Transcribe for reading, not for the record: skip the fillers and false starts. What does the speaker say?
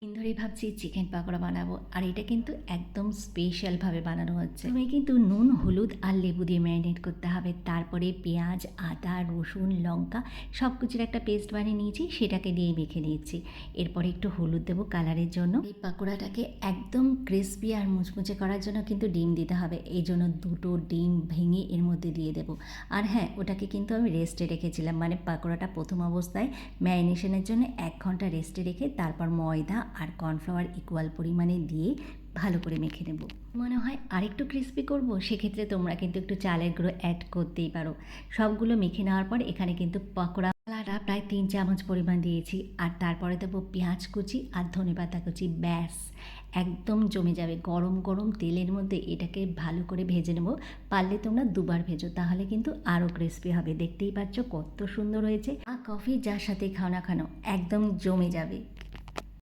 দিন ধরেই ভাবছি চিকেন পাকোড়া বানাবো, আর এটা কিন্তু একদম স্পেশালভাবে বানানো হচ্ছে। তুমি কিন্তু নুন, হলুদ আর লেবু দিয়ে ম্যারিনেট করতে হবে। তারপরে পেঁয়াজ, আদা, রসুন, লঙ্কা সব কিছুর একটা পেস্ট বানিয়ে নিয়েছি, সেটাকে দিয়ে মেখে নিয়েছি। এরপরে একটু হলুদ দেবো কালারের জন্য। এই পাকোড়াটাকে একদম ক্রিস্পি আর মুচমুচে করার জন্য কিন্তু ডিম দিতে হবে। এই জন্য দুটো ডিম ভেঙে এর মধ্যে দিয়ে দেবো। আর হ্যাঁ, ওটাকে কিন্তু আমি রেস্টে রেখেছিলাম, মানে পাকোড়াটা প্রথম অবস্থায় ম্যারিনেশনের জন্য 1 ঘন্টা রেস্টে রেখে তারপর ময়দা আর কর্নফ্লাওয়ার ইকুয়াল পরিমাণে দিয়ে ভালো করে মেখে নেব। মনে হয় আরেকটু ক্রিস্পি করব, সেক্ষেত্রে তোমরা কিন্তু একটু চালের গুঁড়ো অ্যাড করতেই পারো। সবগুলো মেখে নেওয়ার পর এখানে কিন্তু পকোড়া মশলাটা প্রায় 3 চামচ পরিমাণ দিয়েছি, আর তারপরে দেবো পেঁয়াজ কুচি আর ধনেপাতা কুচি। ব্যাস, একদম জমে যাবে। গরম গরম তেলের মধ্যে এটাকে ভালো করে ভেজে নেব। পারলে তোমরা দুবার ভেজো, তাহলে কিন্তু আরও ক্রিস্পি হবে। দেখতেই পাচ্ছ কত সুন্দর হয়েছে। আর কফি যার সাথেই খাও না কেন একদম জমে যাবে।